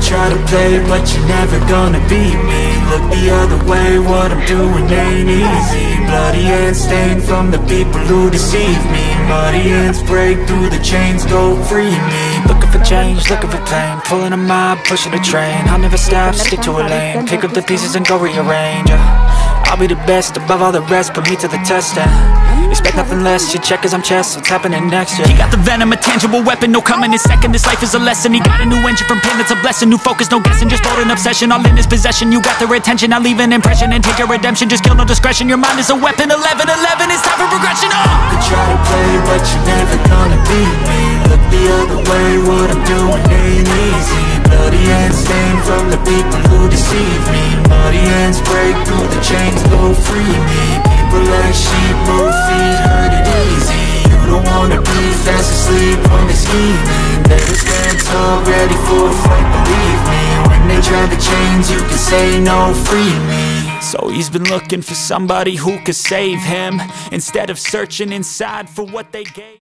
try to play, but you're never gonna beat me. Look the other way, what I'm doing ain't easy. Bloody hands stained from the people who deceive me. Muddy hands break through the chains, go free me. Looking for change, looking for pain, pulling a mob, pushing a train. I'll never stop, stick to a lane, pick up the pieces and go rearrange. I'll be the best, above all the rest, put me to the test and expect nothing less, your check as I'm chess, what's happening next, yeah. He got the venom, a tangible weapon, no coming in second. This life is a lesson, he got a new engine from pain, that's a blessing. New focus, no guessing, just bold and obsession, all in his possession. You got their attention, I'll leave an impression and take your redemption. Just kill, no discretion, your mind is a weapon. 11-11, it's time for progression, oh! You try to play, but you're never gonna beat me. Look the other way, what I'm doing ain't easy. Bloody hands stained from the people who deceive me. Muddy hands break through the chains, go free me. People like sheep, move feet, hurt it easy. You don't wanna be fast asleep on the scheming. Better stand tall, ready for a fight, believe me. When they try to change, you can say no, free me. So he's been looking for somebody who could save him, instead of searching inside for what they gave.